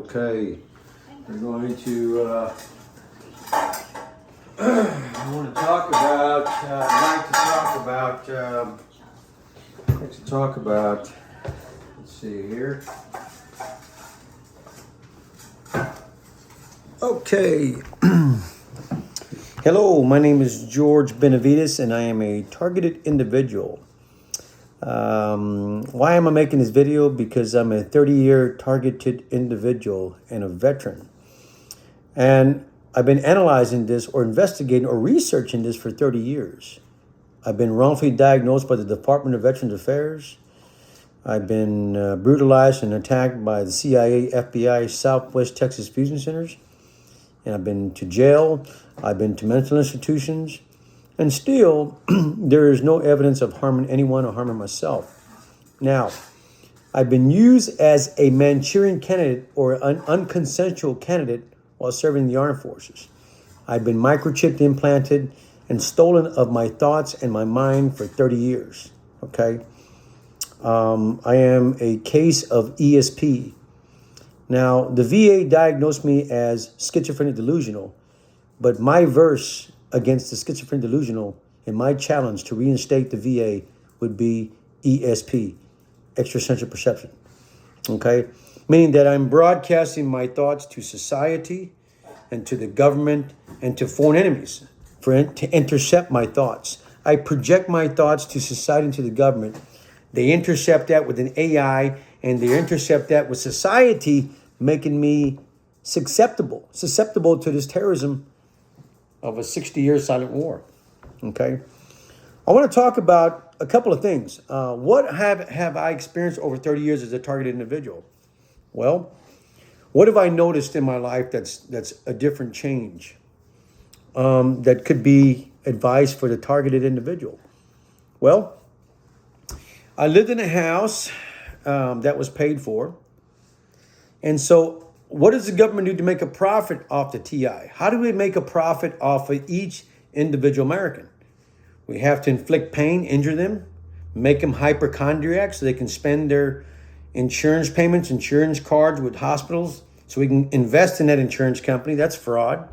Okay. We're going to, I want to talk about, I'd like to talk about, let's see here. Okay. Hello, my name is George Benavides, and I am a targeted individual. Why am I making this video? Because I'm a 30-year targeted individual and a veteran. And I've been analyzing this or investigating or researching this for 30 years. I've been wrongfully diagnosed by the Department of Veterans Affairs. I've been brutalized and attacked by the CIA, FBI, Southwest Texas Fusion Centers. And I've been to jail. I've been to mental institutions. And still, there is no evidence of harming anyone or harming myself. Now, I've been used as a Manchurian candidate or an unconsensual candidate while serving in the armed forces. I've been microchipped, implanted, and stolen of my thoughts and my mind for 30 years, okay? I am a case of ESP. Now, the VA diagnosed me as schizophrenic delusional, but my verse against the schizophrenic delusional and my challenge to reinstate the VA would be ESP, extrasensory perception, okay? Meaning that I'm broadcasting my thoughts to society and to the government and to foreign enemies to intercept my thoughts. I project my thoughts to society and to the government. They intercept that with an AI, and they intercept that with society, making me susceptible to this terrorism of a 60-year silent war, okay? I want to talk about a couple of things. What have I experienced over 30 years as a targeted individual? Well, what have I noticed in my life that's a different change that could be advice for the targeted individual? Well, I lived in a house that was paid for. And so what does the government do to make a profit off the TI? How do we make a profit off of each individual American? We have to inflict pain, injure them, make them hypochondriacs so they can spend their insurance payments, insurance cards with hospitals, so we can invest in that insurance company. That's fraud.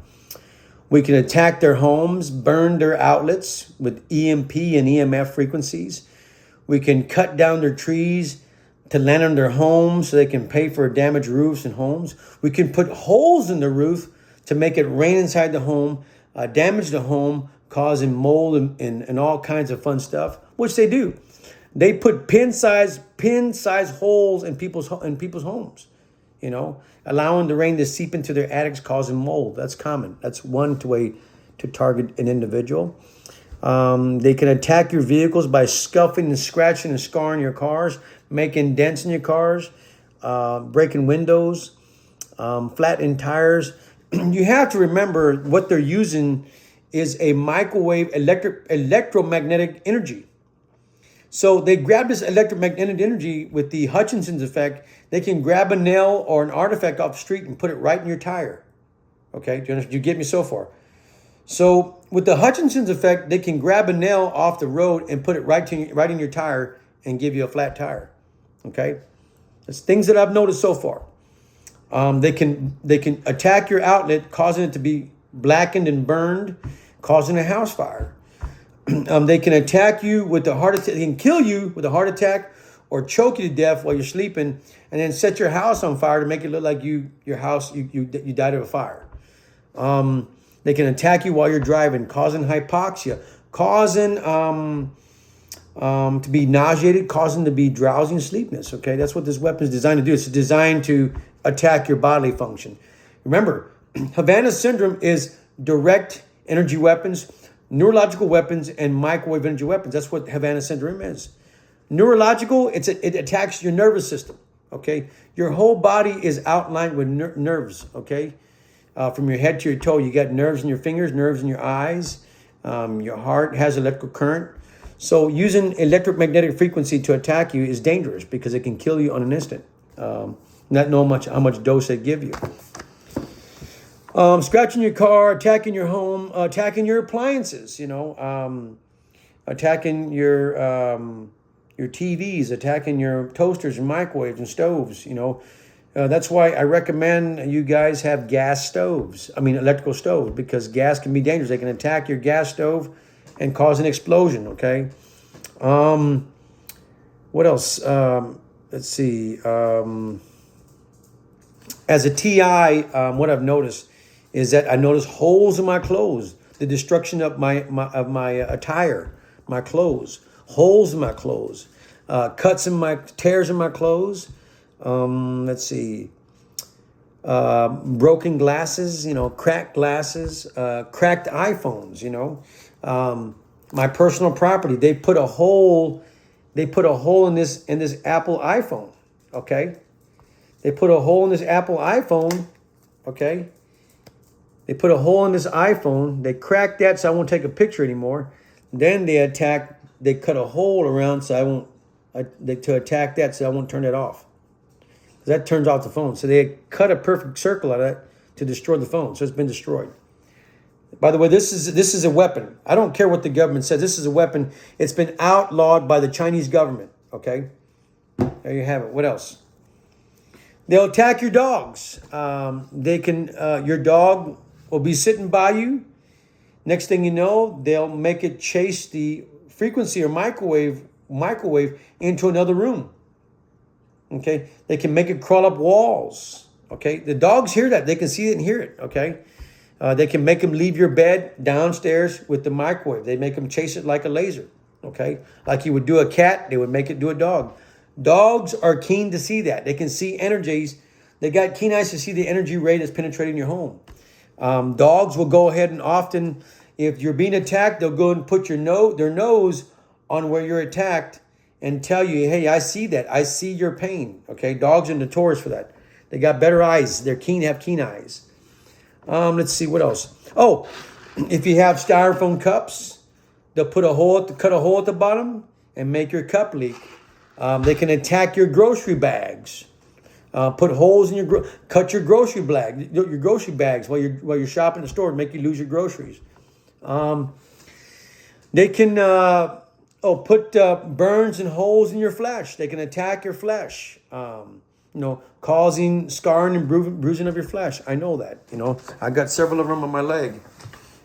We can attack their homes, burn their outlets with EMP and EMF frequencies. We can cut down their trees to land on their homes so they can pay for damaged roofs and homes. We can put holes in the roof to make it rain inside the home, damage the home, causing mold and all kinds of fun stuff, which they do. They put pin-size holes in people's homes, you know, allowing the rain to seep into their attics, causing mold. That's common. That's one way to target an individual. They can attack your vehicles by scuffing and scratching and scarring your cars, making dents in your cars, breaking windows, flattening tires. You have to remember what they're using is a microwave electromagnetic energy. So they grab this electromagnetic energy with the Hutchinson's effect. They can grab a nail or an artifact off the street and put it right in your tire. Okay, do you get me so far? So with the Hutchinson's effect, they can grab a nail off the road and put it right in your tire and give you a flat tire. Okay, it's things that I've noticed so far. They can attack your outlet, causing it to be blackened and burned, causing a house fire. They can attack you with a heart attack. They can kill you with a heart attack or choke you to death while you're sleeping, and then set your house on fire to make it look like you died of a fire. They can attack you while you're driving, causing hypoxia, causing to be nauseated, causing to be drowsy and sleepiness. Okay, that's what this weapon is designed to do. It's designed to attack your bodily function. Remember, Havana syndrome is direct energy weapons, neurological weapons, and microwave energy weapons. That's what Havana syndrome is. Neurological, it attacks your nervous system. Okay, your whole body is outlined with nerves. Okay, from your head to your toe, you got nerves in your fingers, nerves in your eyes. Your heart has electrical current. So using electromagnetic frequency to attack you is dangerous because it can kill you on an instant. Not knowing how much dose they give you. Scratching your car, attacking your home, attacking your appliances, attacking your TVs, attacking your toasters and microwaves and stoves, That's why I recommend you guys have electrical stoves, because gas can be dangerous. They can attack your gas stove and cause an explosion, okay? What else? Let's see. As a TI, what I've noticed is that I notice holes in my clothes, the destruction of my attire, my clothes, holes in my clothes, tears in my clothes. Let's see. Broken glasses, cracked glasses, cracked iPhones, my personal property. They put a hole in this Apple iPhone, okay? They put a hole in this Apple iPhone, okay? They put a hole in this iPhone. They cracked that so I won't take a picture anymore. Then they cut a hole around to attack that so I won't turn it off. That turns off the phone. So they cut a perfect circle out of that to destroy the phone. So it's been destroyed. By the way, this is a weapon. I don't care what the government says. This is a weapon. It's been outlawed by the Chinese government, okay? There you have it. What else? They'll attack your dogs. Your dog will be sitting by you. Next thing you know, they'll make it chase the frequency or microwave into another room. Okay, they can make it crawl up walls. Okay, the dogs hear that. They can see it and hear it. Okay, they can make them leave your bed downstairs with the microwave. They make them chase it like a laser. Okay, like you would do a cat, they would make it do a dog. Dogs are keen to see that. They can see energies. They got keen eyes to see the energy ray that's penetrating your home. Dogs will go ahead and often, if you're being attacked, they'll go and put their nose on where you're attacked and tell you, hey, I see that. I see your pain. Okay, dogs are notorious for that. They got better eyes. They're have keen eyes. Let's see, what else? Oh, if you have styrofoam cups, they'll cut a hole at the bottom and make your cup leak. They can attack your grocery bags. Put holes in cut your grocery bags while you're shopping at the store and make you lose your groceries. They can put burns and holes in your flesh. They can attack your flesh. Causing scarring and bruising of your flesh. I know that. I got several of them on my leg,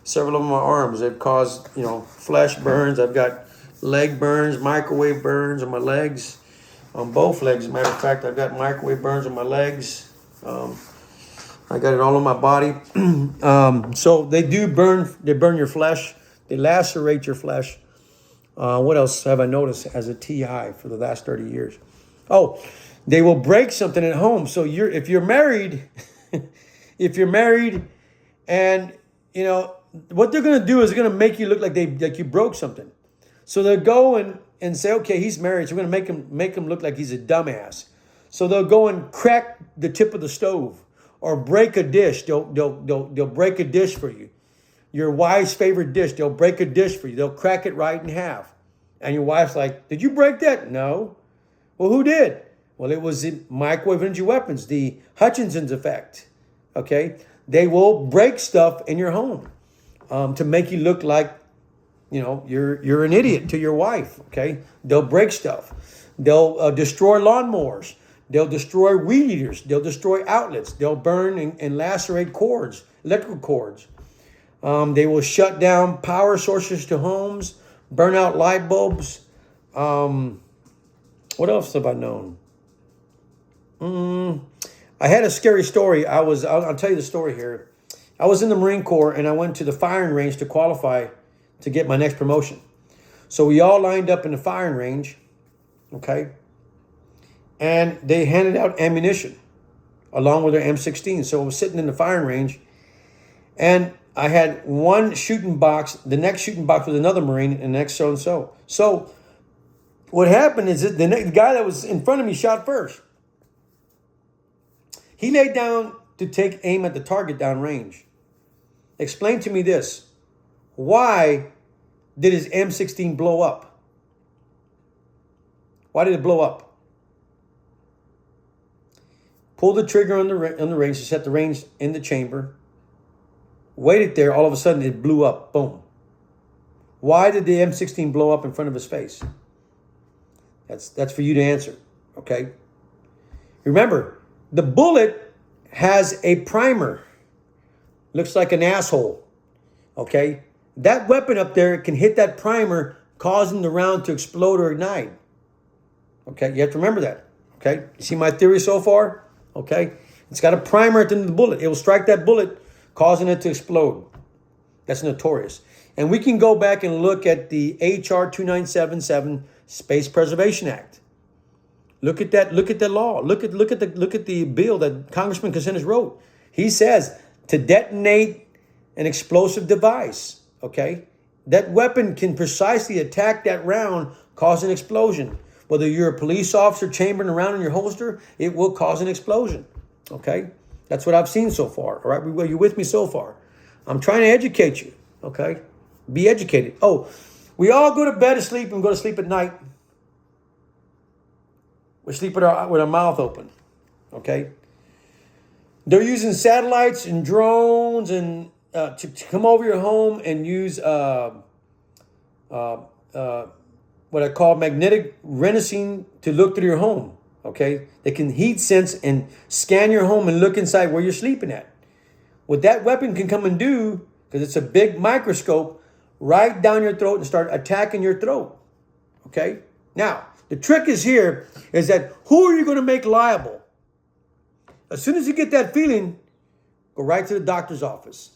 several of them on my arms. They've caused flesh burns. I've got leg burns, microwave burns on my legs, on both legs. As a matter of fact, I've got microwave burns on my legs. I got it all on my body. So they burn your flesh. They lacerate your flesh. What else have I noticed as a TI for the last 30 years? Oh, they will break something at home. So if you're married, and what they're going to do is they're going to make you look like you broke something. So they'll go and say, okay, he's married, so we're going to make him look like he's a dumbass. So they'll go and crack the tip of the stove or break a dish. They'll break a dish for you. Your wife's favorite dish, they'll break a dish for you. They'll crack it right in half. And your wife's like, did you break that? No. Well, who did? Well, it was the microwave energy weapons, the Hutchinson's effect. Okay? They will break stuff in your home to make you look like you're an idiot to your wife. Okay, they'll break stuff. They'll destroy lawnmowers. They'll destroy weed eaters. They'll destroy outlets. They'll burn and lacerate cords, electrical cords. They will shut down power sources to homes, burn out light bulbs. What else have I known? I had a scary story. I'll tell you the story here. I was in the Marine Corps and I went to the firing range to qualify to get my next promotion. So we all lined up in the firing range, okay? And they handed out ammunition along with their M16. So I was sitting in the firing range and I had one shooting box. The next shooting box was another Marine and the next so-and-so. So what happened is that the guy that was in front of me shot first. He laid down to take aim at the target downrange. Explain to me this. Why did his M16 blow up? Why did it blow up? Pulled the trigger on the range to set the range in the chamber. Waited there. All of a sudden, it blew up. Boom. Why did the M16 blow up in front of his face? That's for you to answer. Okay. Remember, the bullet has a primer. Looks like an asshole. Okay. That weapon up there can hit that primer, causing the round to explode or ignite. Okay. You have to remember that. Okay. You see my theory so far? Okay. It's got a primer at the end of the bullet. It will strike that bullet, causing it to explode. That's notorious. And we can go back and look at the HR 2977 Space Preservation Act. Look at that. Look at the law. Look at the bill that Congressman Kucinich wrote. He says to detonate an explosive device. Okay, that weapon can precisely attack that round, cause an explosion. Whether you're a police officer chambering around in your holster, it will cause an explosion. Okay, that's what I've seen so far. All right, well, you're with me so far. I'm trying to educate you. Okay, be educated. Oh, we all go to bed to sleep and go to sleep at night. We sleep with our mouth open. Okay, they're using satellites and drones and to come over your home and use what I call magnetic resonance to look through your home. Okay, they can heat sense and scan your home and look inside where you're sleeping at. What that weapon can come and do, because it's a big microscope, right down your throat and start attacking your throat. Okay, now the trick is that who are you going to make liable? As soon as you get that feeling, go right to the doctor's office.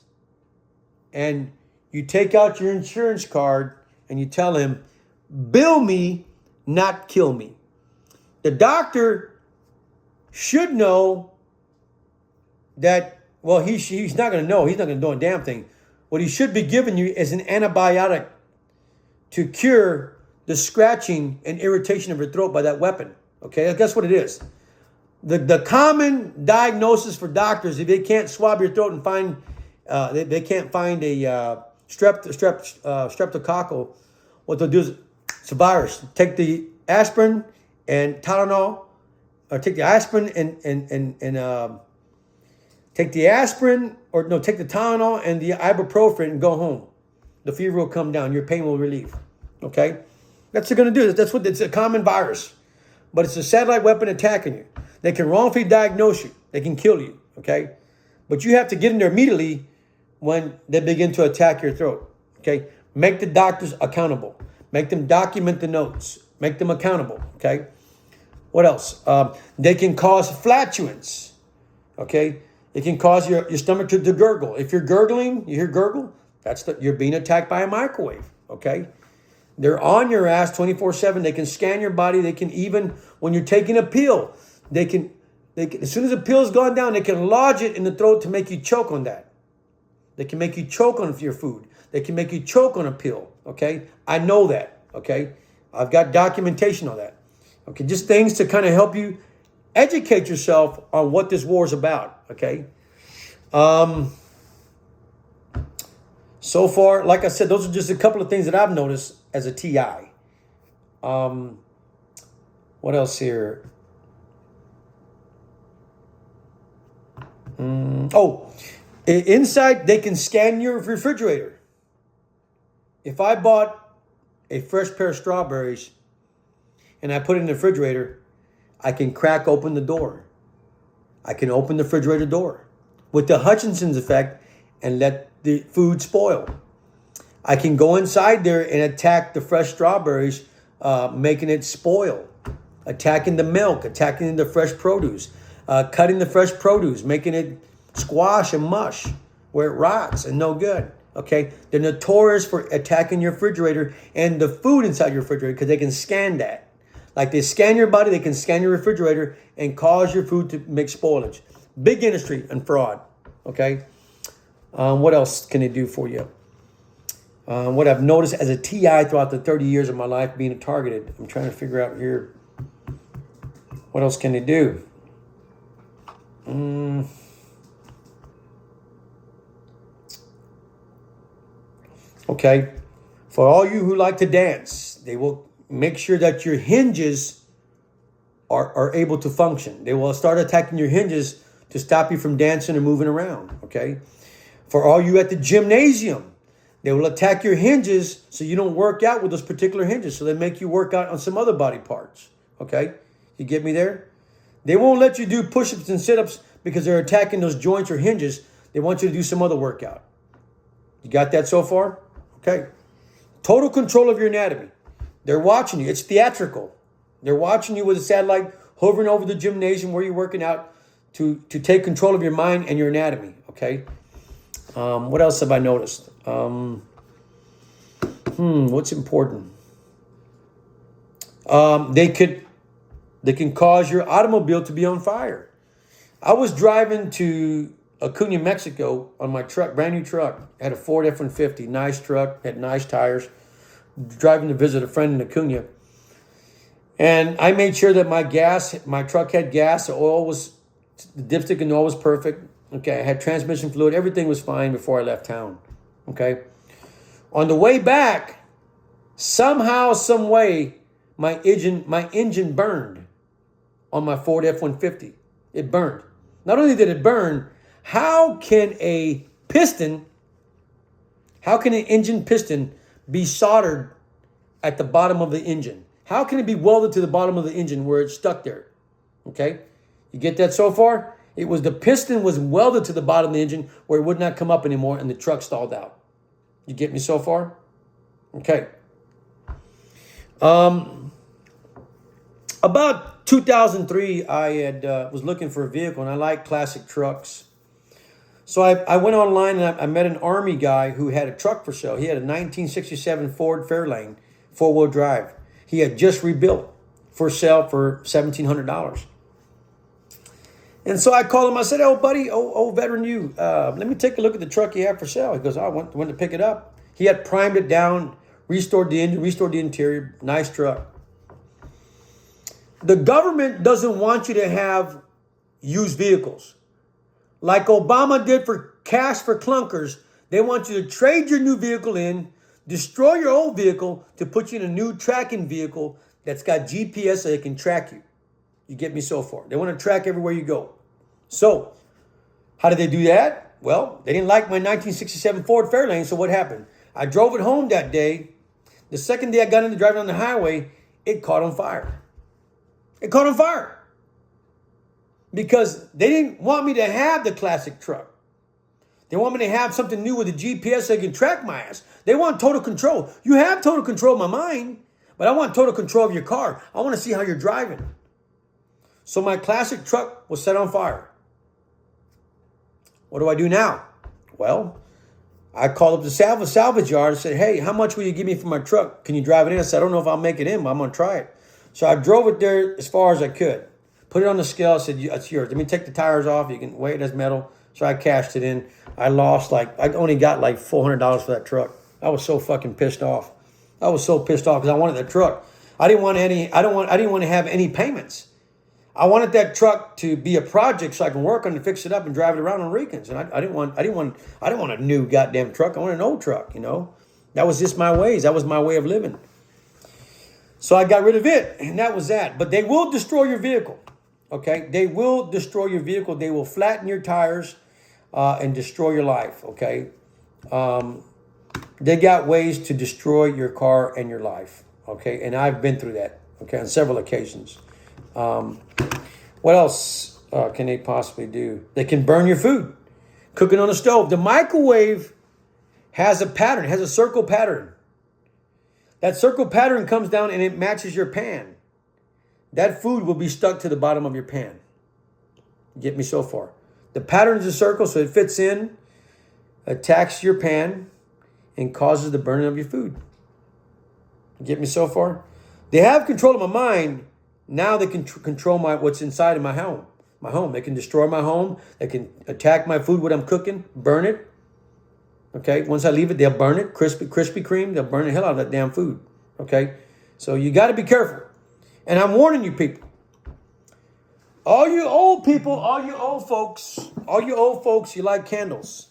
And you take out your insurance card and you tell him, bill me, not kill me. The doctor should know that, well, he's not going to know. He's not going to do a damn thing. What he should be giving you is an antibiotic to cure the scratching and irritation of your throat by that weapon. Okay, guess what it is? The common diagnosis for doctors, if they can't swab your throat and find they can't find a streptococcal, what they'll do is it's a virus. Take the aspirin and Tylenol, or take the aspirin take the Tylenol and the ibuprofen and go home. The fever will come down. Your pain will relieve. Okay, that's what they're going to do. That's what it's a common virus, but it's a satellite weapon attacking you. They can wrongfully diagnose you. They can kill you. Okay, but you have to get in there immediately when they begin to attack your throat. Okay, make the doctors accountable. Make them document the notes. Make them accountable. Okay, what else? They can cause flatulence. Okay, it can cause your stomach to gurgle. If you're gurgling, you hear gurgle, you're being attacked by a microwave. Okay, they're on your ass 24/7. They can scan your body. They can even, when you're taking a pill, they can as soon as the pill's gone down, they can lodge it in the throat to make you choke on that. They can make you choke on your food. They can make you choke on a pill. Okay, I know that. Okay, I've got documentation on that. Okay, just things to kind of help you educate yourself on what this war is about. Okay. So far, like I said, those are just a couple of things that I've noticed as a TI. What else here? Inside they can scan your refrigerator. If I bought a fresh pair of strawberries and I put it in the refrigerator, I can crack open the door. I can open the refrigerator door with the Hutchinson's effect and let the food spoil. I can go inside there and attack the fresh strawberries, making it spoil, attacking the milk, attacking the fresh produce, cutting the fresh produce, making it squash and mush where it rots and no good. Okay, they're notorious for attacking your refrigerator and the food inside your refrigerator because they can scan that. Like they scan your body, they can scan your refrigerator and cause your food to make spoilage. Big industry and fraud. Okay, what else can they do for you? What I've noticed as a TI throughout the 30 years of my life being targeted, I'm trying to figure out here, what else can they do? Okay, for all you who like to dance, they will make sure that your hinges are able to function. They will start attacking your hinges to stop you from dancing or moving around, okay? For all you at the gymnasium, they will attack your hinges so you don't work out with those particular hinges. So they make you work out on some other body parts, okay? You get me there? They won't let you do push-ups and sit-ups because they're attacking those joints or hinges. They want you to do some other workout. You got that so far? Okay. Total control of your anatomy. They're watching you. It's theatrical. They're watching you with a satellite hovering over the gymnasium where you're working out to take control of your mind and your anatomy. Okay. What else have I noticed? What's important? They can cause your automobile to be on fire. I was driving to Acuña, Mexico on my truck, brand new truck. I had a Ford F-150, nice truck, had nice tires. Driving to visit a friend in Acuña. And I made sure that my truck had gas, the dipstick and oil was perfect. Okay, I had transmission fluid, everything was fine before I left town. Okay. On the way back, somehow, some way, my engine burned on my Ford F-150. It burned. Not only did it burn, how can an engine piston be soldered at the bottom of the engine? How can it be welded to the bottom of the engine where it's stuck there? Okay, you get that so far? The piston was welded to the bottom of the engine where it would not come up anymore and the truck stalled out. You get me so far? Okay. About 2003, I was looking for a vehicle and I like classic trucks. So I went online and I met an Army guy who had a truck for sale. He had a 1967 Ford Fairlane, 4-wheel drive. He had just rebuilt for sale for $1,700. And so I called him. I said, "Oh, buddy, veteran you, let me take a look at the truck you have for sale." He goes, "I went to pick it up." He had primed it down, restored the engine, restored the interior. Nice truck. The government doesn't want you to have used vehicles. Like Obama did for cash for clunkers, they want you to trade your new vehicle in, destroy your old vehicle to put you in a new tracking vehicle that's got GPS so they can track you. You get me so far? They want to track everywhere you go. So, how did they do that? Well, they didn't like my 1967 Ford Fairlane, so what happened? I drove it home that day. The second day I got into driving on the highway, it caught on fire. It caught on fire. Because they didn't want me to have the classic truck. They want me to have something new with a GPS so they can track my ass. They want total control. You have total control of my mind, but I want total control of your car. I want to see how you're driving. So my classic truck was set on fire. What do I do now? Well, I called up the salvage yard and said, "Hey, how much will you give me for my truck? Can you drive it in?" I said, "I don't know if I'll make it in, but I'm going to try it." So I drove it there as far as I could. Put it on the scale. I said, "It's yours. Let me take the tires off. You can weigh it as metal." So I cashed it in. I only got like $400 for that truck. I was so fucking pissed off. I was so pissed off because I wanted that truck. I didn't want to have any payments. I wanted that truck to be a project so I can work on it, fix it up, and drive it around on Ricans. And I didn't want a new goddamn truck. I wanted an old truck. That was just my ways. That was my way of living. So I got rid of it, and that was that. But they will destroy your vehicle. Okay, they will destroy your vehicle. They will flatten your tires and destroy your life. Okay, They got ways to destroy your car and your life. Okay, and I've been through that. Okay, on several occasions. What else can they possibly do? They can burn your food, cooking on the stove. The microwave has a pattern, has a circle pattern. That circle pattern comes down and it matches your pan. That food will be stuck to the bottom of your pan. Get me so far. The pattern is a circle, so it fits in, attacks your pan, and causes the burning of your food. Get me so far? They have control of my mind. Now they can control what's inside of my home. My home. They can destroy my home. They can attack my food, what I'm cooking, burn it. Okay, once I leave it, they'll burn it. Krispy Kreme, they'll burn the hell out of that damn food. Okay, so you got to be careful. And I'm warning you people. All you old people, all you old folks, you like candles.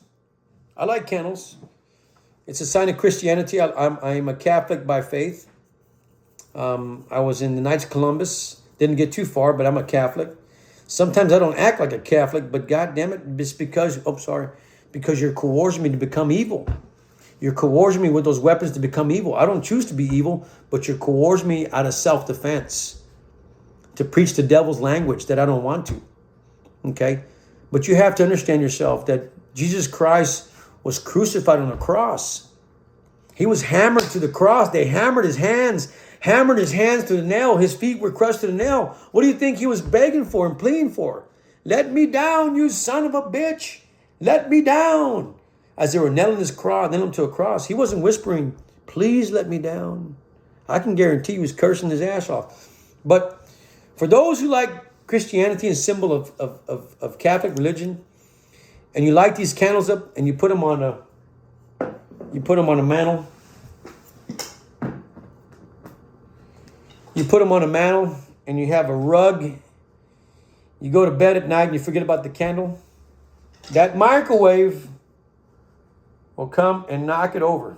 I like candles. It's a sign of Christianity. I'm a Catholic by faith. I was in the Knights of Columbus. Didn't get too far, but I'm a Catholic. Sometimes I don't act like a Catholic, but God damn it, it's because you're coercing me to become evil. You're coercing me with those weapons to become evil. I don't choose to be evil, but you're coercing me out of self-defense to preach the devil's language that I don't want to. Okay? But you have to understand yourself that Jesus Christ was crucified on a cross. He was hammered to the cross. They hammered his hands to the nail. His feet were crushed to the nail. What do you think he was begging for and pleading for? Let me down, you son of a bitch. Let me down. As they were nailing him to a cross, he wasn't whispering, please let me down. I can guarantee he was cursing his ass off. But for those who like Christianity and symbol of Catholic religion, and you light these candles up and you put them on a mantle. You put them on a mantle and you have a rug. You go to bed at night and you forget about the candle. That microwave will come and knock it over.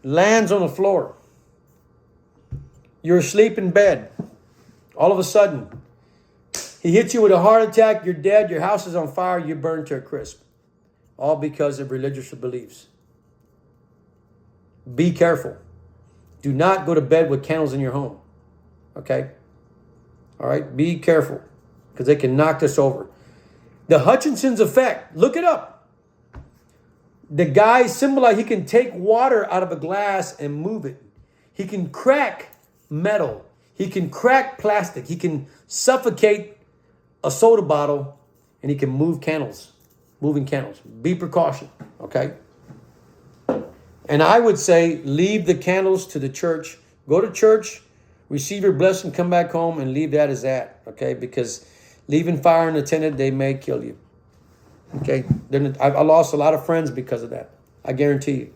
Lands on the floor. You're asleep in bed. All of a sudden, he hits you with a heart attack. You're dead. Your house is on fire. You're burned to a crisp. All because of religious beliefs. Be careful. Do not go to bed with candles in your home. Okay? All right? Be careful. Because they can knock this over. The Hutchinson's effect. Look it up. The guy symbolized he can take water out of a glass and move it. He can crack metal. He can crack plastic. He can suffocate a soda bottle. And he can move candles. Moving candles. Be precaution. Okay? And I would say leave the candles to the church. Go to church, receive your blessing, come back home, and leave that as that. Okay? Because leaving fire unattended, they may kill you. Okay? I lost a lot of friends because of that. I guarantee you.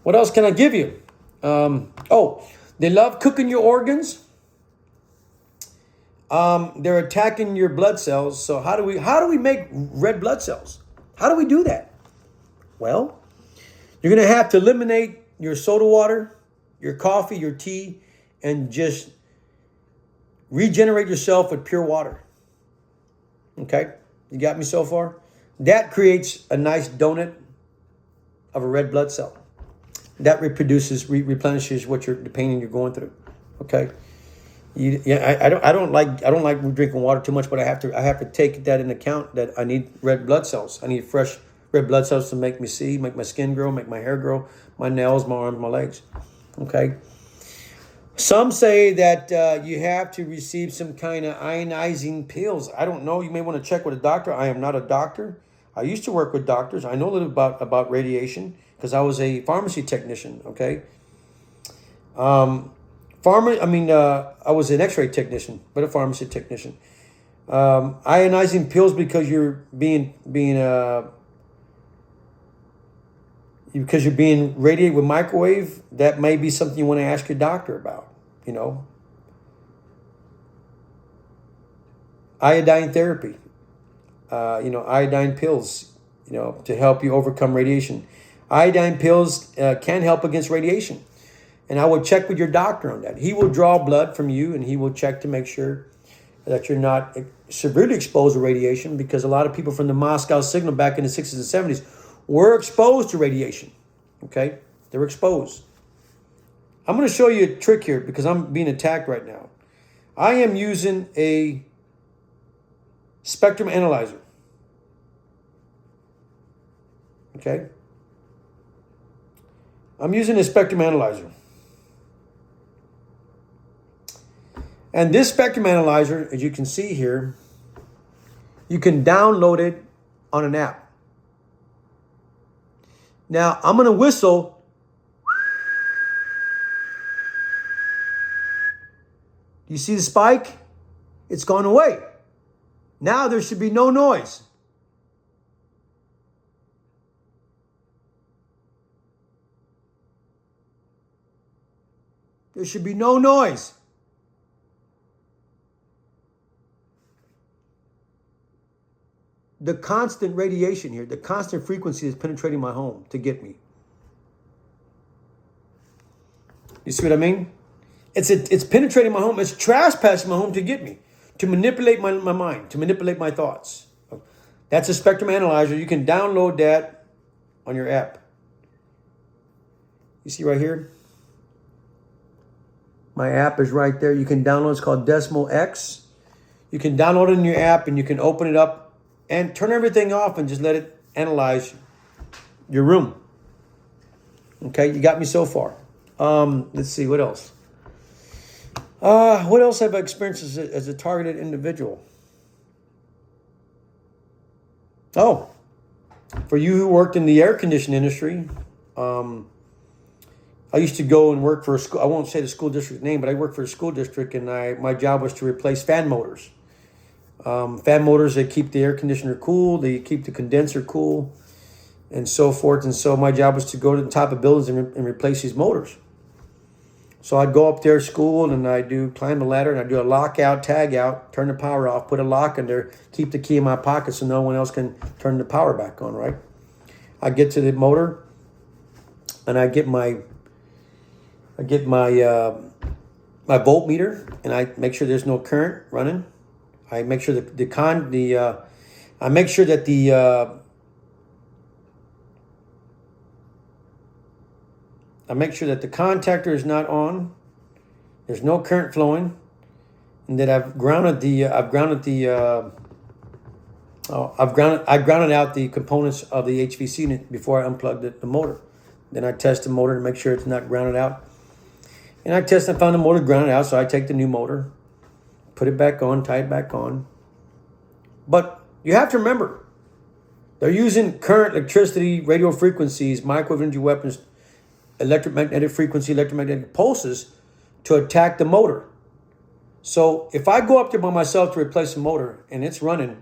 What else can I give you? They love cooking your organs. They're attacking your blood cells. So how do we make red blood cells? How do we do that? Well, you're going to have to eliminate your soda water, your coffee, your tea, and just regenerate yourself with pure water. Okay? You got me so far? That creates a nice donut of a red blood cell. That replenishes the pain you're going through. Okay? I don't like drinking water too much, but I have to take that into account that I need red blood cells. I need fresh red blood cells to make me see, make my skin grow, make my hair grow, my nails, my arms, my legs. Okay? Some say that you have to receive some kind of ionizing pills. I don't know. You may want to check with a doctor. I am not a doctor. I used to work with doctors. I know a little about radiation because I was a pharmacy technician. Okay? I was an X-ray technician, but a pharmacy technician. Ionizing pills because you're being radiated with microwave, that may be something you want to ask your doctor about, you know. Iodine therapy, iodine pills, to help you overcome radiation. Iodine pills can help against radiation. And I would check with your doctor on that. He will draw blood from you and he will check to make sure that you're not severely exposed to radiation because a lot of people from the Moscow signal back in the 60s and 70s were exposed to radiation. Okay? They were exposed. I'm going to show you a trick here because I'm being attacked right now. I am using a spectrum analyzer. Okay? I'm using a spectrum analyzer. And this spectrum analyzer, as you can see here, you can download it on an app. Now, I'm going to whistle. You see the spike? It's gone away. Now there should be no noise. There should be no noise. The constant radiation here, the constant frequency is penetrating my home to get me. You see what I mean? It's penetrating my home. It's trespassing my home to get me, to manipulate my mind, to manipulate my thoughts. That's a spectrum analyzer. You can download that on your app. You see right here? My app is right there. You can download. It's called Desmo X. You can download it in your app and you can open it up and turn everything off and just let it analyze your room. Okay, you got me so far. Let's see, what else? What else have I experienced as a targeted individual? Oh, for you who worked in the air conditioning industry, I used to go and work for a school. I won't say the school district name, but I worked for a school district, and my job was to replace fan motors. Fan motors, they keep the air conditioner cool, they keep the condenser cool, and so forth. And so my job was to go to the top of buildings and replace these motors. So I'd go up there to school and I'd climb the ladder and I'd do a lockout, tag out, turn the power off, put a lock in there, keep the key in my pocket so no one else can turn the power back on, right? I get to the motor and I get my my voltmeter and I make sure there's no current running. I make sure that the contactor is not on. There's no current flowing, and that I grounded out the components of the HVAC unit before I unplugged the motor. Then I test the motor to make sure it's not grounded out. And I found the motor grounded out, so I take the new motor, put it back on, tie it back on. But you have to remember, they're using current, electricity, radio frequencies, microwave energy weapons, electromagnetic frequency, electromagnetic pulses to attack the motor. So if I go up there by myself to replace the motor and it's running,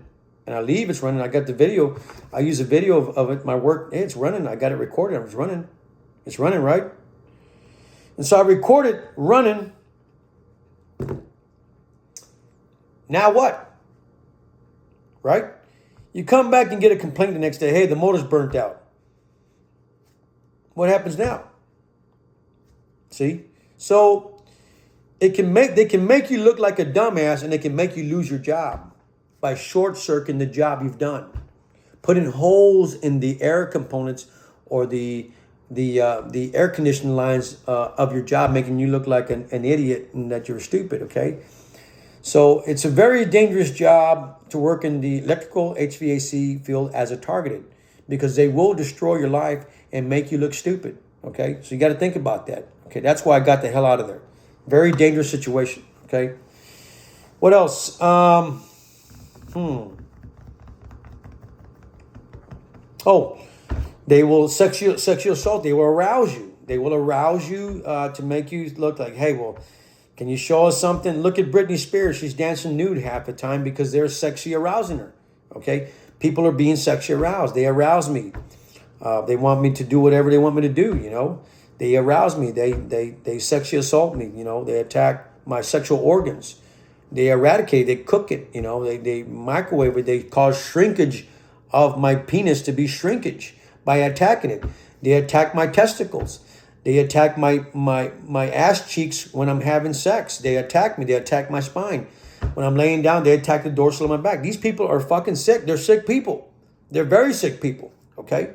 and I leave, it's running, I got the video, I use a video of it, my work, hey, it's running, I got it recorded, it's running, right? And so I recorded running. Now what? Right? You come back and get a complaint the next day. Hey, the motor's burnt out. What happens now? See? So they can make you look like a dumbass, and they can make you lose your job by short-circuiting the job you've done, putting holes in the air components or the air conditioning lines of your job, making you look like an idiot and that you're stupid. Okay. So it's a very dangerous job to work in the electrical HVAC field as a targeted, because they will destroy your life and make you look stupid. Okay, so you got to think about that. Okay, that's why I got the hell out of there. Very dangerous situation. Okay, what else? Oh, they will sexual assault. They will arouse you. They will arouse you to make you look like, hey, well, can you show us something? Look at Britney Spears. She's dancing nude half the time because they're sexually arousing her. Okay? People are being sexually aroused. They arouse me. They want me to do whatever they want me to do, you know. They arouse me. They sexually assault me, you know. They attack my sexual organs. They eradicate, they cook it, you know. They microwave it. They cause shrinkage of my penis to be shrinkage by attacking it. They attack my testicles. They attack my ass cheeks when I'm having sex. They attack me. They attack my spine. When I'm laying down, they attack the dorsal of my back. These people are fucking sick. They're sick people. They're very sick people, okay?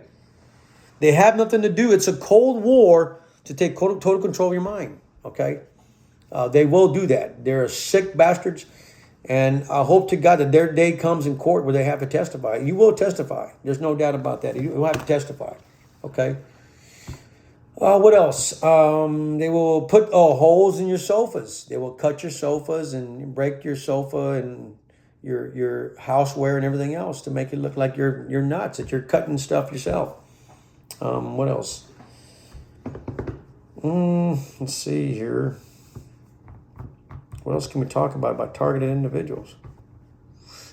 They have nothing to do. It's a cold war to take total control of your mind, okay? They will do that. They're sick bastards. And I hope to God that their day comes in court where they have to testify. You will testify. There's no doubt about that. You will have to testify, okay? What else? They will put holes in your sofas. They will cut your sofas and break your sofa and your houseware and everything else to make it look like you're nuts, that you're cutting stuff yourself. What else? Let's see here. What else can we talk about targeted individuals?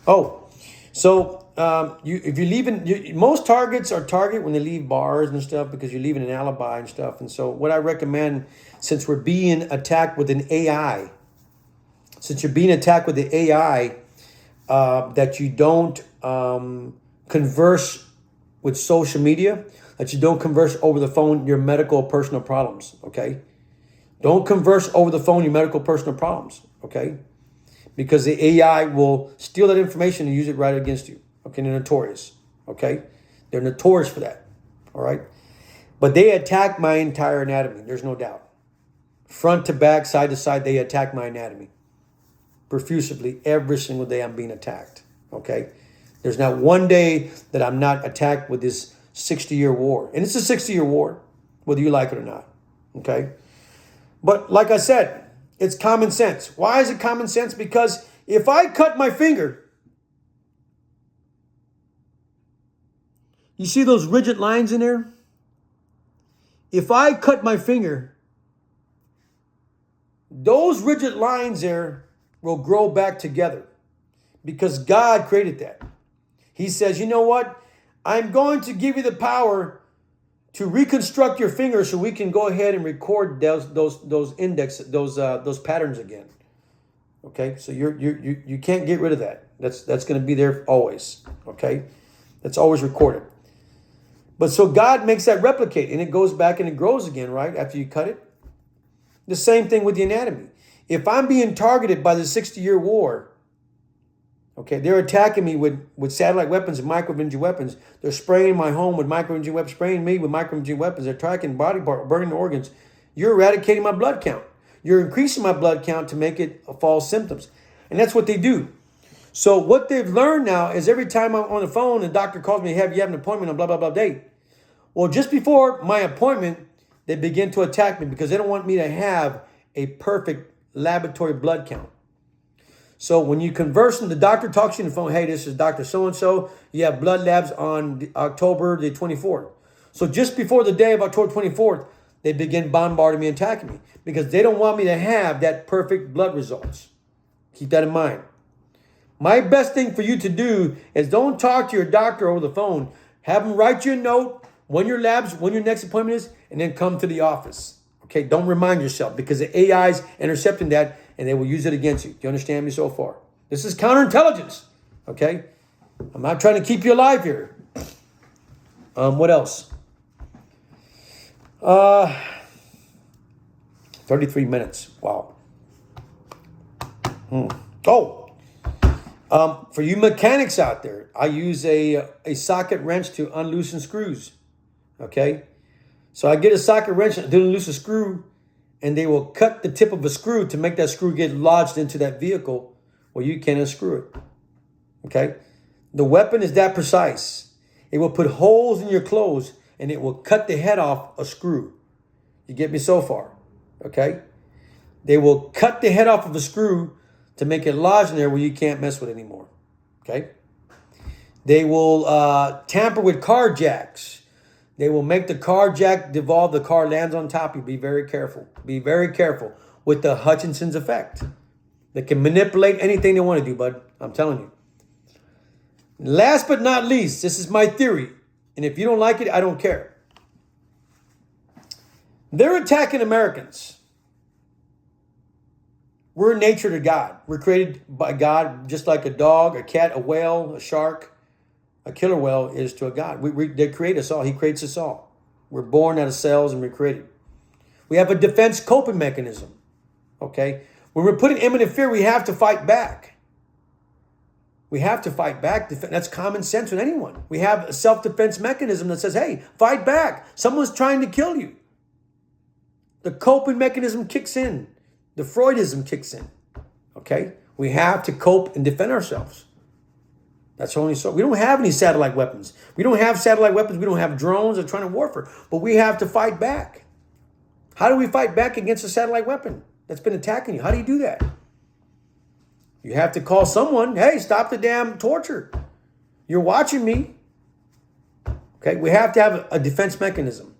Oh, so if you're leaving, most targets are target when they leave bars and stuff because you're leaving an alibi and stuff. And so what I recommend, since we're being attacked with an AI, since you're being attacked with the AI, that you don't converse with social media, that you don't converse over the phone your medical or personal problems, okay? Don't converse over the phone your medical personal problems, okay? Because the AI will steal that information and use it right against you. Okay, they're notorious, okay? They're notorious for that, all right? But they attack my entire anatomy, there's no doubt. Front to back, side to side, they attack my anatomy. Profusively, every single day I'm being attacked, okay? There's not one day that I'm not attacked with this 60-year war. And it's a 60-year war, whether you like it or not, okay? But like I said, it's common sense. Why is it common sense? Because if I cut my finger, you see those rigid lines in there? If I cut my finger, those rigid lines there will grow back together because God created that. He says, you know what? I'm going to give you the power to reconstruct your finger so we can go ahead and record those patterns again. Okay, so you can't get rid of that. That's going to be there always. Okay, that's always recorded. But so God makes that replicate and it goes back and it grows again, right? After you cut it. The same thing with the anatomy. If I'm being targeted by the 60-year war, okay, they're attacking me with satellite weapons and micro-energy weapons. They're spraying my home with micro-energy weapons, spraying me with micro-energy weapons. They're tracking body part, burning organs. You're eradicating my blood count. You're increasing my blood count to make it false symptoms. And that's what they do. So what they've learned now is every time I'm on the phone, the doctor calls me, you have an appointment on blah, blah, blah date. Well, just before my appointment, they begin to attack me because they don't want me to have a perfect laboratory blood count. So when you converse and the doctor talks to you on the phone, hey, this is Dr. So-and-so. You have blood labs on October the 24th. So just before the day of October 24th, they begin bombarding me and attacking me because they don't want me to have that perfect blood results. Keep that in mind. My best thing for you to do is don't talk to your doctor over the phone. Have them write you a note when your next appointment is, and then come to the office. Okay, don't remind yourself because the AI is intercepting that and they will use it against you. Do you understand me so far? This is counterintelligence. Okay, I'm not trying to keep you alive here. What else? 33 minutes. Wow. For you mechanics out there, I use a socket wrench to unloosen screws. Okay, so I get a socket wrench to unloose a screw, and they will cut the tip of a screw to make that screw get lodged into that vehicle where you can't unscrew it. Okay, the weapon is that precise. It will put holes in your clothes, and it will cut the head off a screw. You get me so far? Okay, they will cut the head off of a screw to make it lodge in there where you can't mess with it anymore. Okay, they will tamper with car jacks. They will make the car jack devolve. The car lands on top. You be very careful. Be very careful with the Hutchinson's effect. They can manipulate anything they want to do, bud. I'm telling you. Last but not least, this is my theory. And if you don't like it, I don't care. They're attacking Americans. We're nature to God. We're created by God just like a dog, a cat, a whale, a shark. A killer whale is to a God. They create us all. He creates us all. We're born out of cells and we're created. We have a defense coping mechanism. Okay? When we're put in imminent fear, we have to fight back. We have to fight back. That's common sense with anyone. We have a self-defense mechanism that says, hey, fight back. Someone's trying to kill you. The coping mechanism kicks in. The Freudism kicks in. Okay? We have to cope and defend ourselves. That's only so. We don't have any satellite weapons. We don't have satellite weapons. We don't have drones or trying to warfare. But we have to fight back. How do we fight back against a satellite weapon that's been attacking you? How do you do that? You have to call someone. Hey, stop the damn torture. You're watching me. Okay? We have to have a defense mechanism.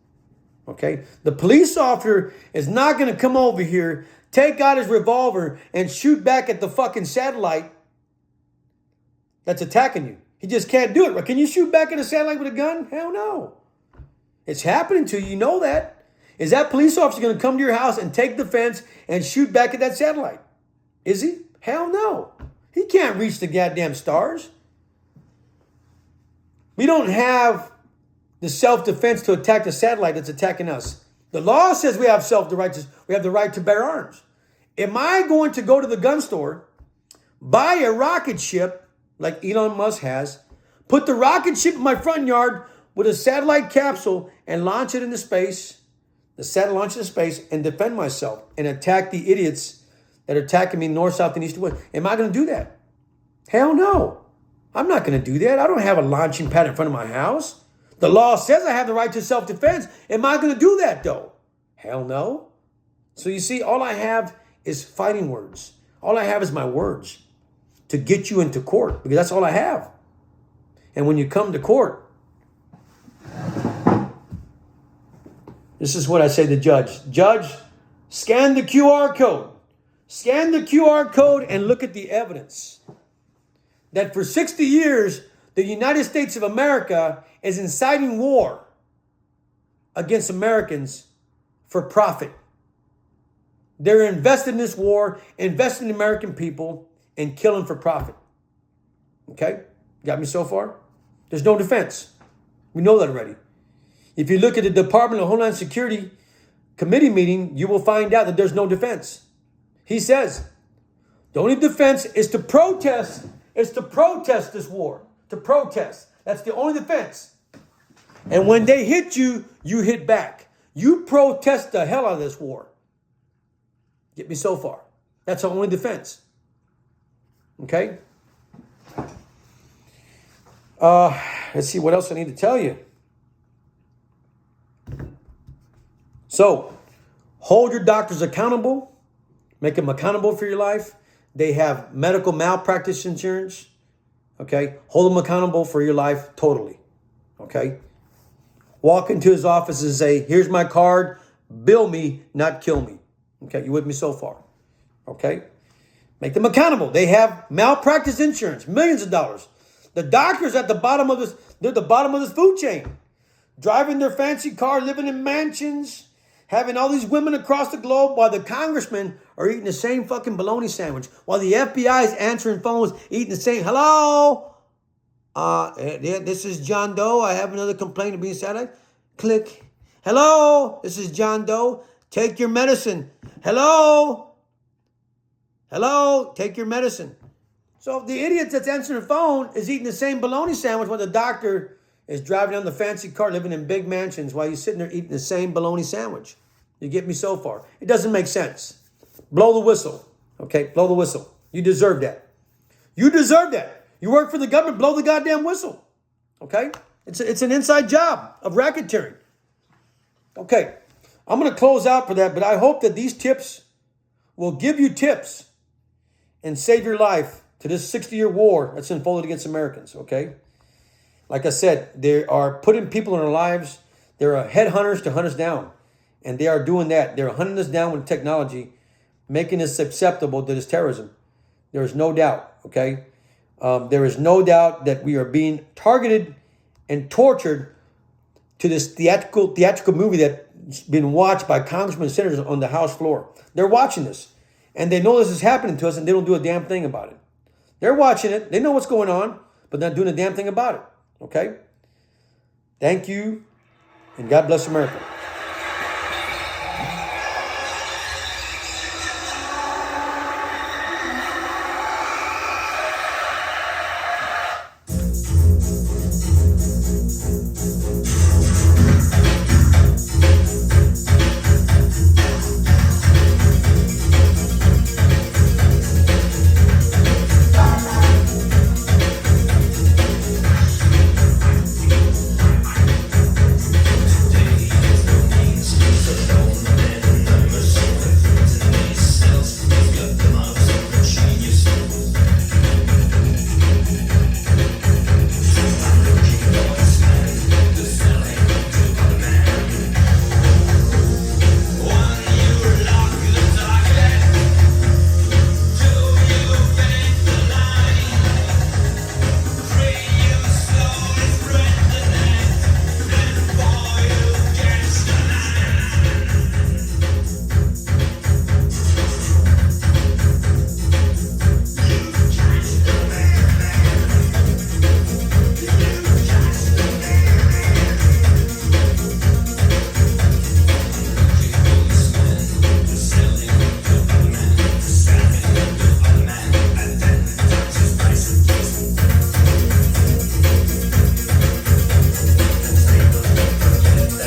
Okay? The police officer is not going to come over here, take out his revolver, and shoot back at the fucking satellite that's attacking you. He just can't do it. Right? Can you shoot back at a satellite with a gun? Hell no. It's happening to you. You know that. Is that police officer going to come to your house and take the fence and shoot back at that satellite? Is he? Hell no. He can't reach the goddamn stars. We don't have the self-defense to attack the satellite that's attacking us. The law says we have the right to bear arms. Am I going to go to the gun store, buy a rocket ship like Elon Musk has, put the rocket ship in my front yard with a satellite capsule and launch it into space, the satellite launch into space, and defend myself and attack the idiots that are attacking me north, south, and east and west? Am I going to do that? Hell no. I'm not going to do that. I don't have a launching pad in front of my house. The law says I have the right to self-defense. Am I going to do that, though? Hell no. So you see, all I have is fighting words. All I have is my words to get you into court, because that's all I have. And when you come to court, this is what I say to the judge. Judge, scan the QR code. Scan the QR code and look at the evidence that for 60 years, the United States of America is inciting war against Americans for profit. They're invested in this war, invested in the American people, and killing for profit. Okay? Got me so far? There's no defense. We know that already. If you look at the Department of Homeland Security committee meeting, you will find out that there's no defense. He says, the only defense is to protest. Is to protest this war. To protest. That's the only defense. And when they hit you, you hit back. You protest the hell out of this war. Get me so far. That's the only defense. Okay? Let's see what else I need to tell you. So, hold your doctors accountable. Make them accountable for your life. They have medical malpractice insurance. Okay? Hold them accountable for your life totally. Okay? Walk into his office and say, here's my card. Bill me, not kill me. Okay? You with me so far? Okay? Make them accountable. They have malpractice insurance, millions of dollars. The doctors at the bottom of this, they're the bottom of this food chain. Driving their fancy car, living in mansions, having all these women across the globe, while the congressmen are eating the same fucking bologna sandwich, while the FBI is answering phones, eating the same, hello? This is John Doe. I have another complaint of being satellite. Click. Hello? This is John Doe. Take your medicine. Hello? Hello? Take your medicine. So the idiot that's answering the phone is eating the same bologna sandwich while the doctor is driving down the fancy car, living in big mansions while you're sitting there eating the same bologna sandwich. You get me so far? It doesn't make sense. Blow the whistle. Okay? Blow the whistle. You deserve that. You deserve that. You work for the government, blow the goddamn whistle. Okay? It's an inside job of racketeering. Okay. I'm going to close out for that, but I hope that these tips will give you tips and save your life to this 60-year war that's unfolded against Americans, okay? Like I said, they are putting people in our lives. There are headhunters to hunt us down, and they are doing that. They're hunting us down with technology, making us susceptible to this terrorism. There is no doubt, okay? There is no doubt that we are being targeted and tortured to this theatrical movie that's been watched by congressmen and senators on the House floor. They're watching this, and they know this is happening to us, and they don't do a damn thing about it. They're watching it. They know what's going on, but not doing a damn thing about it. Okay? Thank you, and God bless America.